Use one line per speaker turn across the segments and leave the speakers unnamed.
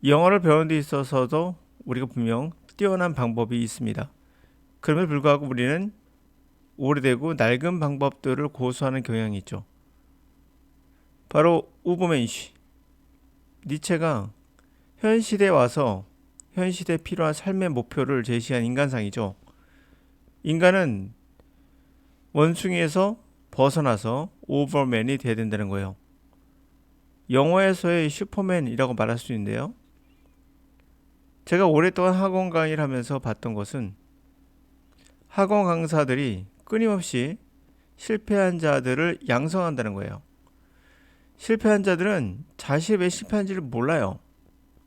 영어를 배우는 데 있어서도 우리가 분명 뛰어난 방법이 있습니다. 그럼에도 불구하고 우리는 오래되고 낡은 방법들을 고수하는 경향이 있죠. 바로 우버멘시. 니체가 현 시대에 와서 현 시대에 필요한 삶의 목표를 제시한 인간상이죠. 인간은 원숭이에서 벗어나서 오버맨이 돼야 된다는 거예요. 영어에서의 슈퍼맨이라고 말할 수 있는데요. 제가 오랫동안 학원 강의를 하면서 봤던 것은 학원 강사들이 끊임없이 실패한 자들을 양성한다는 거예요. 실패한 자들은 자신이 왜 실패한지를 몰라요.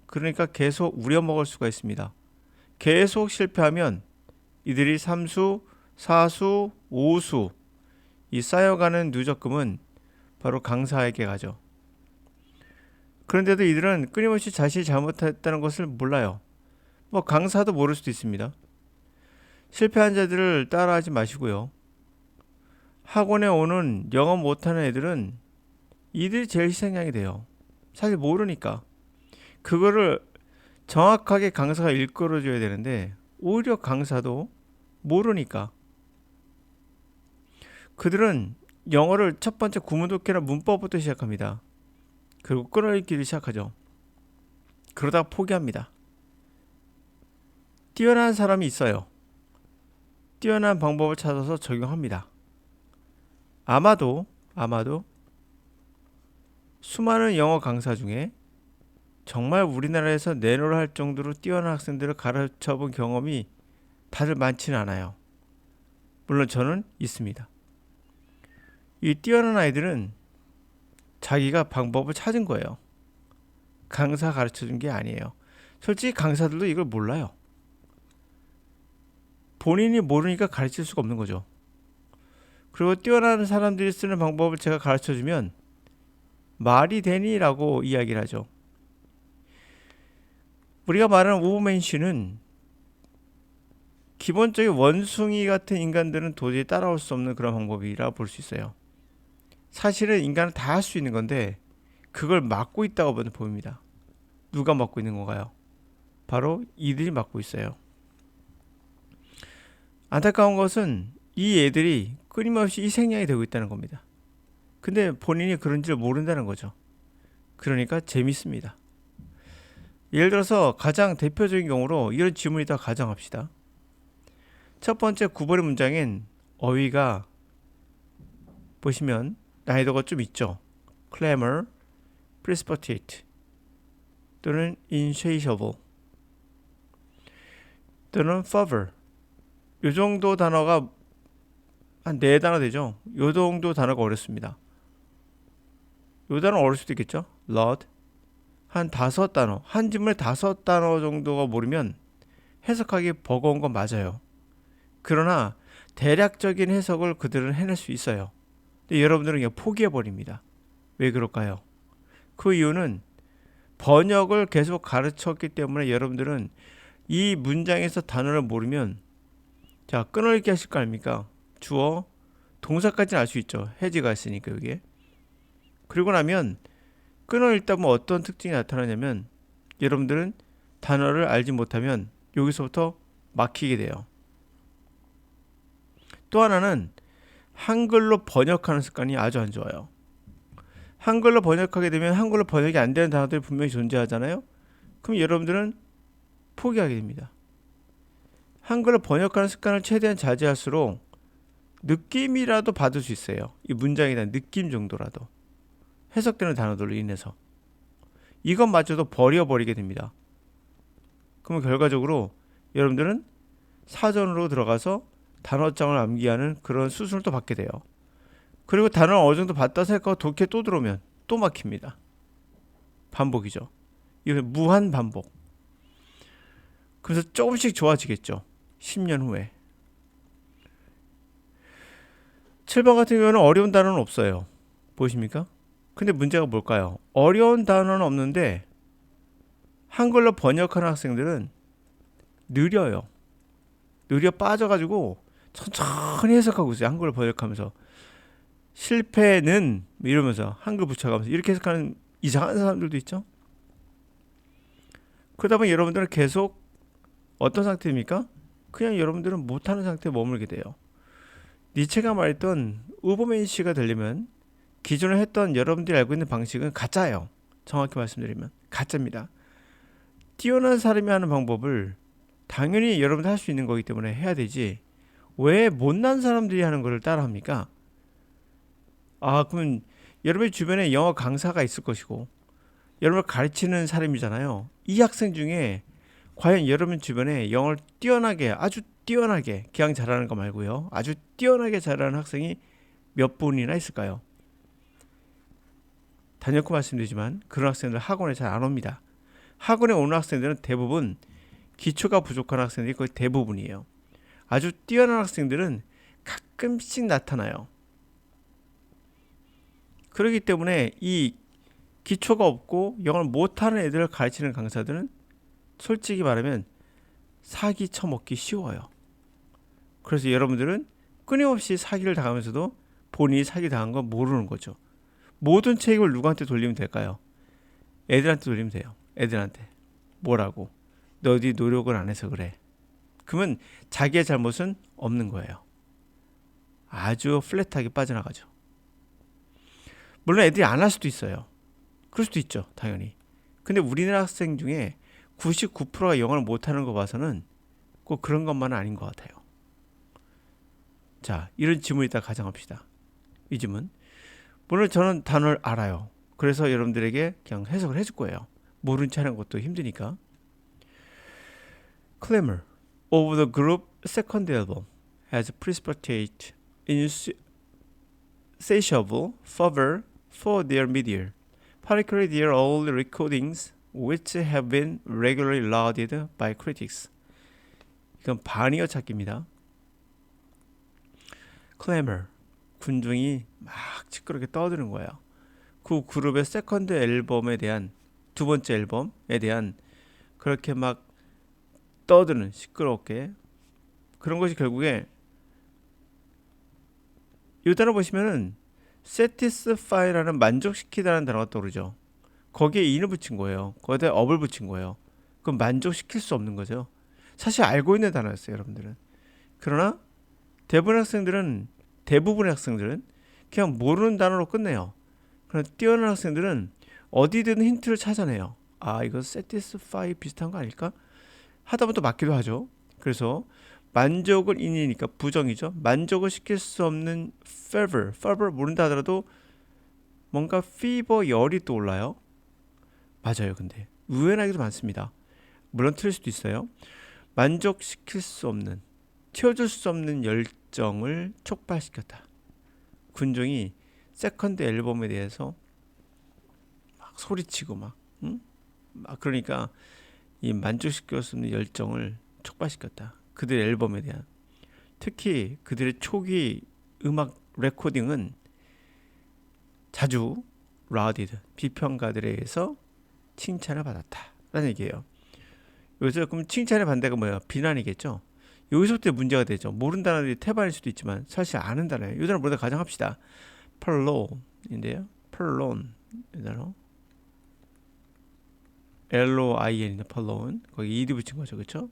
그러니까 계속 우려먹을 수가 있습니다. 계속 실패하면 이들이 3수, 4수, 5수 이 쌓여가는 누적금은 바로 강사에게 가죠. 그런데도 이들은 끊임없이 자신이 잘못했다는 것을 몰라요. 뭐 강사도 모를 수도 있습니다. 실패한 자들을 따라하지 마시고요. 학원에 오는 영어 못하는 애들은 이들이 제일 희생양이 돼요. 사실 모르니까. 그거를 정확하게 강사가 일컬어줘야 되는데 오히려 강사도 모르니까 그들은 영어를 첫 번째 구문독해나 문법부터 시작합니다. 그리고 끌어읽기를 시작하죠. 그러다가 포기합니다. 뛰어난 사람이 있어요. 뛰어난 방법을 찾아서 적용합니다. 아마도 수많은 영어 강사 중에 정말 우리나라에서 내노라 할 정도로 뛰어난 학생들을 가르쳐 본 경험이 다들 많지는 않아요. 물론 저는 있습니다. 이 뛰어난 아이들은 자기가 방법을 찾은 거예요. 강사 가르쳐 준 게 아니에요. 솔직히 강사들도 이걸 몰라요. 본인이 모르니까 가르칠 수가 없는 거죠. 그리고 뛰어난 사람들이 쓰는 방법을 제가 가르쳐 주면 말이 되니? 라고 이야기를 하죠. 우리가 말하는 우버맨시는 기본적인 원숭이 같은 인간들은 도저히 따라올 수 없는 그런 방법이라 볼 수 있어요. 사실은 인간은 다 할 수 있는 건데 그걸 막고 있다고 보입니다. 누가 막고 있는 건가요? 바로 이들이 막고 있어요. 안타까운 것은 이 애들이 끊임없이 희생양이 되고 있다는 겁니다. 근데 본인이 그런 줄 모른다는 거죠. 그러니까 재밌습니다. 예를 들어서 가장 대표적인 경우로 이런 질문이 다 가정합시다. 첫 번째 9번의 문장엔 어휘가 보시면 난이도가 좀 있죠. clamor, precipitate 또는 insatiable 또는 fervor 요 정도 단어가 한 4단어 되죠. 요 정도 단어가 어렵습니다. 요 단어 어려울 수도 있겠죠. Lord 한 5단어 한 질문에 5단어 정도가 모르면 해석하기 버거운 건 맞아요. 그러나 대략적인 해석을 그들은 해낼 수 있어요. 근데 여러분들은 그냥 포기해버립니다. 왜 그럴까요? 그 이유는 번역을 계속 가르쳤기 때문에 여러분들은 이 문장에서 단어를 모르면 자 끊어읽기 하실 거 아닙니까? 주어 동사까지는 알 수 있죠. 해지가 있으니까 여기에. 그리고 나면 끊어읽다 보면 어떤 특징이 나타나냐면 여러분들은 단어를 알지 못하면 여기서부터 막히게 돼요. 또 하나는 한글로 번역하는 습관이 아주 안 좋아요. 한글로 번역하게 되면 한글로 번역이 안 되는 단어들이 분명히 존재하잖아요. 그럼 여러분들은 포기하게 됩니다. 한글로 번역하는 습관을 최대한 자제할수록 느낌이라도 받을 수 있어요. 이 문장에 대한 느낌 정도라도. 해석되는 단어들로 인해서. 이것마저도 버려버리게 됩니다. 그러면 결과적으로 여러분들은 사전으로 들어가서 단어장을 암기하는 그런 수순을 또 받게 돼요. 그리고 단어를 어느 정도 봤다 생각하고 독해 또 들어오면 또 막힙니다. 반복이죠. 이건 무한 반복. 그래서 조금씩 좋아지겠죠. 10년 후에. 7번 같은 경우는 어려운 단어는 없어요. 보이십니까? 근데 문제가 뭘까요? 어려운 단어는 없는데 한글로 번역하는 학생들은 느려요. 느려 빠져가지고 천천히 해석하고 있어요. 한글로 번역하면서. 실패는 이러면서 한글 붙여가면서 이렇게 해석하는 이상한 사람들도 있죠. 그러다 보니 여러분들은 계속 어떤 상태입니까? 그냥 여러분들은 못하는 상태에 머물게 돼요. 니체가 말했던 우버맨시가 되려면 기존에 했던 여러분들이 알고 있는 방식은 가짜예요. 정확히 말씀드리면 가짜입니다. 뛰어난 사람이 하는 방법을 당연히 여러분들 할 수 있는 거기 때문에 해야 되지, 왜 못난 사람들이 하는 거를 따라 합니까? 아, 그러면 여러분의 주변에 영어 강사가 있을 것이고 여러분을 가르치는 사람이잖아요. 이 학생 중에 과연 여러분 주변에 영어를 뛰어나게, 아주 뛰어나게, 그냥 잘하는 거 말고요, 아주 뛰어나게 잘하는 학생이 몇 분이나 있을까요? 단연코 말씀드리지만 그런 학생들 학원에 잘 안 옵니다. 학원에 오는 학생들은 대부분 기초가 부족한 학생들이 거의 대부분이에요. 아주 뛰어난 학생들은 가끔씩 나타나요. 그렇기 때문에 이 기초가 없고 영어를 못하는 애들을 가르치는 강사들은 솔직히 말하면 사기 쳐먹기 쉬워요. 그래서 여러분들은 끊임없이 사기를 당하면서도 본인이 사기 당한 건 모르는 거죠. 모든 책임을 누구한테 돌리면 될까요? 애들한테 돌리면 돼요. 애들한테. 뭐라고? 너희 노력을 안 해서 그래. 그러면 자기의 잘못은 없는 거예요. 아주 플랫하게 빠져나가죠. 물론 애들이 안 할 수도 있어요. 그럴 수도 있죠, 당연히. 근데 우리나라 학생 중에 99%가 영어를 못하는 거 봐서는 꼭 그런 것만은 아닌 것 같아요. 자, 이런 질문 이따 가정합시다. 이 질문. 물론 저는 단어를 알아요. 그래서 여러분들에게 그냥 해석을 해줄 거예요. 모른 체 하는 것도 힘드니까. Clamor of the group second album has precipitated insatiable fervor for their media, particularly their old recordings, which have been regularly lauded by critics. 이건 반의어 찾기입니다. Clamor, 군중이 막 시끄럽게 떠드는 거예요. 그 그룹의 세컨드 앨범에 대한, 두 번째 앨범에 대한 그렇게 막 떠드는, 시끄럽게, 그런 것이 결국에 이 단어 보시면은 satisfy라는 만족시키다라는 단어가 떠오르죠. 거기에 in을 붙인 거예요. 거기다 up을 붙인 거예요. 그럼 만족시킬 수 없는 거죠. 사실 알고 있는 단어였어요, 여러분들은. 그러나 대부분의 학생들은 그냥 모르는 단어로 끝내요. 그러나 뛰어난 학생들은 어디든 힌트를 찾아내요. 아, 이거 satisfy 비슷한 거 아닐까? 하다 보면 또 맞기도 하죠. 그래서 만족을 인이니까 부정이죠. 만족을 시킬 수 없는 fervor 모른다 하더라도 뭔가 fever, 열이 떠올라요. 맞아요. 근데 의외나기도 많습니다. 물론 틀릴 수도 있어요. 만족시킬 수 없는, 채워줄 수 없는 열정을 촉발시켰다. 군중이 세컨드 앨범에 대해서 막 소리치고 막, 응? 막 그러니까 이 만족시킬 수 없는 열정을 촉발시켰다. 그들의 앨범에 대한, 특히 그들의 초기 음악 레코딩은 자주 라우디드, 비평가들에 의해서 칭찬을 받았다라는 얘기예요. 여기서 그럼 칭찬의 반대가 뭐예요? 비난이겠죠. 여기서부터 문제가 되죠. 모르는 단어들이 태반일 수도 있지만 사실 아는 단어예요. 이 단어 먼저 가정합시다. 펄론인데요. 펄론, 이 단어 LOIN인데 펄론, 거기 ED 붙인 거죠, 그렇죠?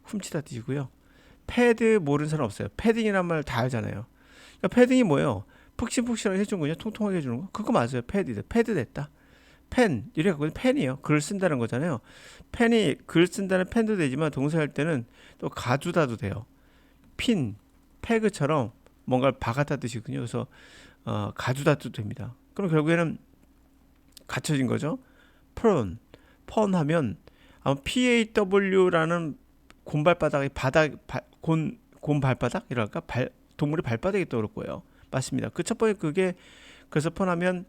훔치다 뜻이고요. 패드 모르는 사람 없어요. 패딩이란 말 다 알잖아요. 그러니까 패딩이 뭐예요? 푹신푹신하게 해주는 거냐, 통통하게 해주는 거? 그거 맞아요. 패드 됐다. 펜, 이래갖고 펜이에요. 글 쓴다는 거잖아요. 펜이 글 쓴다는 펜도 되지만 동사할 때는 또 가두다도 돼요. 핀, 패그처럼 뭔가를 박았다 뜻이거든요. 그래서 가두다도 됩니다. 그럼 결국에는 갖춰진 거죠. 펀 하면 아마 PAW라는 곰발바닥이 곰발바닥 이랄까, 동물의 발바닥이 떠오를 거예요. 맞습니다. 그 첫 번째 그게, 그래서 펀하면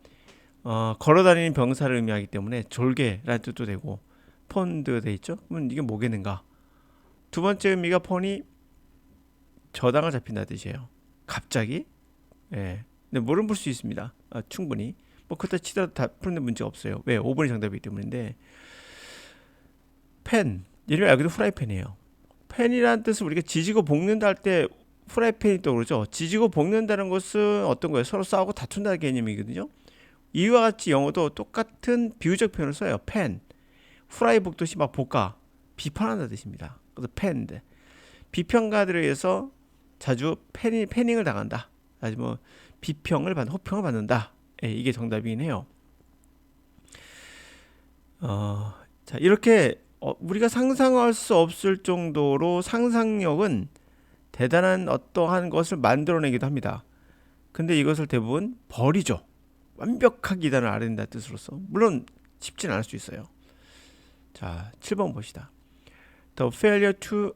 걸어다니는 병사를 의미하기 때문에 졸개라는 뜻도 되고 펀드가 돼 있죠. 그러면 이게 뭐겠는가? 두 번째 의미가 펀이 저당을 잡힌다 뜻이에요. 갑자기. 예. 근데 뭐를 볼 수 있습니다. 충분히. 뭐 그렇다 치더라도 다 푸는데 문제 없어요. 왜? 5번이 정답이기 때문인데. 팬, 예를 알기도 프라이팬이에요. 팬이라는 뜻을 우리가 지지고 볶는다 할 때 프라이팬이 떠오르죠. 지지고 볶는다는 것은 어떤 거예요? 서로 싸우고 다툰다는 개념이거든요. 이와 같이 영어도 똑같은 비유적 표현을 써요. 팬, 후라이 볶듯이 막 볶아 비판한다는 뜻입니다. 그래서 팬드 비평가들에 의해서 자주 패닝을 당한다. 아주 뭐 호평을 받는다. 예, 이게 정답이긴 해요. 자 이렇게 우리가 상상할 수 없을 정도로 상상력은 대단한 어떠한 것을 만들어내기도 합니다. 근데 이것을 대부분 버리죠. 완벽하게 이단을 알아야 된다는 뜻으로서. 물론 쉽진 않을 수 있어요. 자, 7번 봅시다. The failure to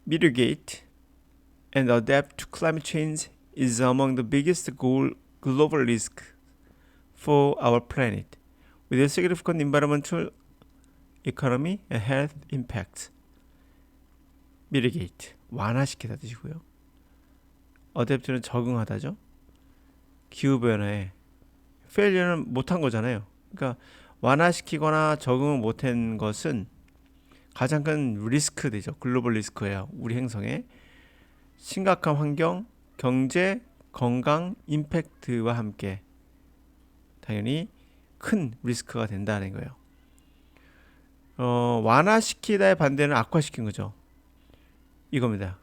mitigate and adapt to climate change is among the biggest global risks for our planet, with a significant environmental, economy, and health impacts. mitigate, 완화시키다 뜻이고요. adapt는 적응하다죠. 기후변화에 failure는 못한 거잖아요. 그러니까 완화시키거나 적응을 못한 것은 가장 큰 리스크 되죠. 글로벌 리스크예요. 우리 행성에 심각한 환경, 경제, 건강, 임팩트와 함께 당연히 큰 리스크가 된다는 거예요. 완화시키다의 반대는 악화시킨 거죠. 이겁니다.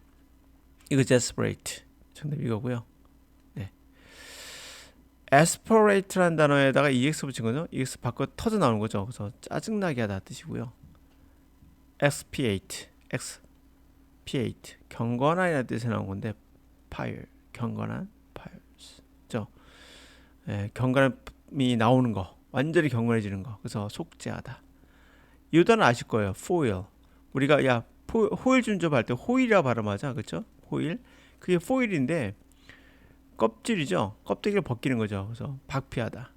exasperate. 정답 이거고요. 네. aspirate라는 단어에다가 ex 붙인 거죠. ex 바꿔 터져 나오는 거죠. 그래서 짜증나게 하다 뜻이고요. expiate, expiate, 경건한이라는 뜻에 나온 건데 fire, 경건한, fire죠. 예, 경건함이 나오는 거, 완전히 경건해지는 거. 그래서 속죄하다. 이 단어 아실 거예요. foil. 우리가 호일 준접할 때 호일이라 발음하자, 그렇죠? 호일. 그게 foil인데 껍질이죠. 껍데기를 벗기는 거죠. 그래서 박피하다.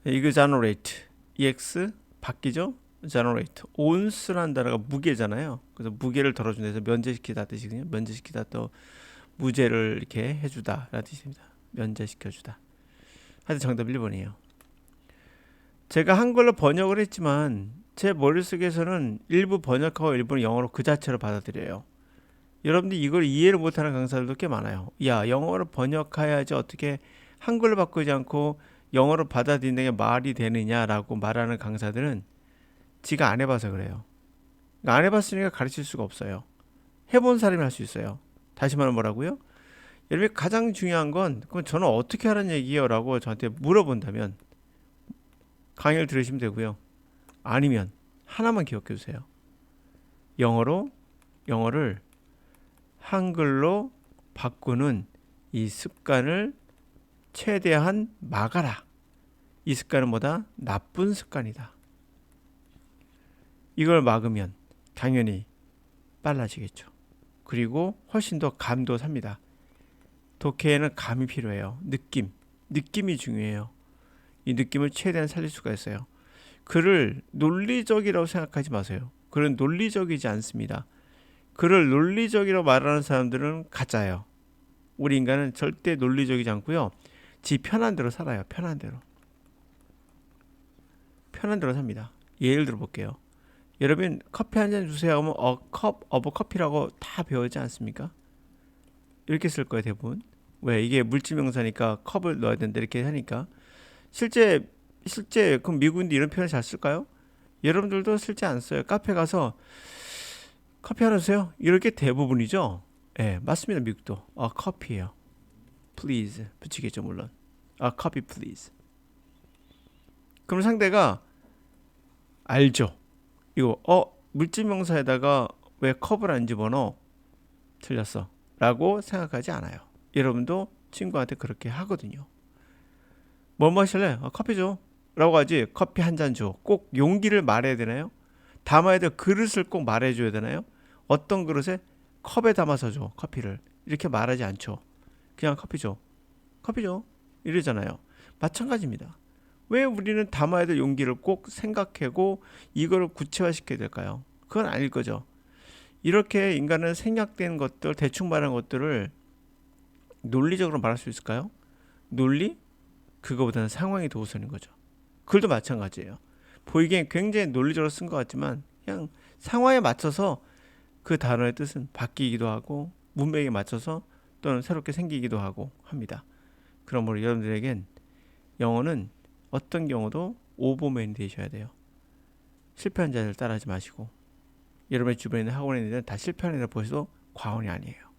exonerate, ex 바뀌죠? generate. 온스라는 단어가 무게잖아요. 그래서 무게를 덜어준다 해서 면제시키다 뜻이거든요. 면제시키다 또 무죄를 이렇게 해주다 라는 뜻입니다. 면제시켜주다. 하여튼 정답 1번이에요. 제가 한글로 번역을 했지만 제 머릿속에서는 일부 번역하고 일부는 영어로 그 자체로 받아들여요. 여러분들이 이걸 이해를 못하는 강사들도 꽤 많아요. 야, 영어로 번역해야지 어떻게 한글로 바꾸지 않고 영어로 받아들이는 게 말이 되느냐라고 말하는 강사들은 지가 안 해봐서 그래요. 안 해봤으니까 가르칠 수가 없어요. 해본 사람이 할 수 있어요. 다시 말하면 뭐라고요? 여러분이 가장 중요한 건 그럼 저는 어떻게 하라는 얘기예요? 라고 저한테 물어본다면 강의를 들으시면 되고요. 아니면 하나만 기억해 주세요. 영어를 한글로 바꾸는 이 습관을 최대한 막아라. 이 습관은 뭐다? 나쁜 습관이다. 이걸 막으면 당연히 빨라지겠죠. 그리고 훨씬 더 감도 삽니다. 독해에는 감이 필요해요. 느낌이 중요해요. 이 느낌을 최대한 살릴 수가 있어요. 글을 논리적이라고 생각하지 마세요. 글은 논리적이지 않습니다. 글을 논리적이라고 말하는 사람들은 가짜예요. 우리 인간은 절대 논리적이지 않고요. 지 편한 대로 살아요. 편한 대로 삽니다. 예를 들어 볼게요. 여러분 커피 한 잔 주세요 하면 컵 오브 커피라고 다 배우지 않습니까? 이렇게 쓸 거예요 대부분. 왜? 이게 물질명사니까 컵을 넣어야 된다 이렇게 하니까. 실제 그럼 미국인들 이런 표현을 잘 쓸까요? 여러분들도 실제 안 써요. 카페 가서 커피 하나 주세요. 이렇게 대부분이죠. 예, 맞습니다. 미국도. 커피예요. Please 붙이겠죠 물론. 커피 please. 그럼 상대가 알죠. 이거 물질명사에다가 왜 컵을 안 집어넣어? 틀렸어. 라고 생각하지 않아요. 여러분도 친구한테 그렇게 하거든요. 뭐 마실래? 커피 줘. 라고 하지. 커피 한 잔 줘. 꼭 용기를 말해야 되나요? 담아야 될 그릇을 꼭 말해줘야 되나요? 어떤 그릇에? 컵에 담아서 줘. 커피를. 이렇게 말하지 않죠. 그냥 커피 줘. 이러잖아요. 마찬가지입니다. 왜 우리는 담아야 될 용기를 꼭 생각하고 이거를 구체화시켜야 될까요? 그건 아닐 거죠. 이렇게 인간은 생략된 것들, 대충 말하는 것들을 논리적으로 말할 수 있을까요? 논리? 그거보다는 상황이 더 우선인 거죠. 글도 마찬가지예요. 보이기엔 굉장히 논리적으로 쓴 것 같지만 그냥 상황에 맞춰서 그 단어의 뜻은 바뀌기도 하고 문맥에 맞춰서 또는 새롭게 생기기도 하고 합니다. 그러므로 여러분들에겐 영어는 어떤 경우도 오버맨이 되셔야 돼요. 실패한 자들 따라하지 마시고 여러분의 주변에 있는 학원에 있는 다 실패하는 애들 보셔도 과언이 아니에요.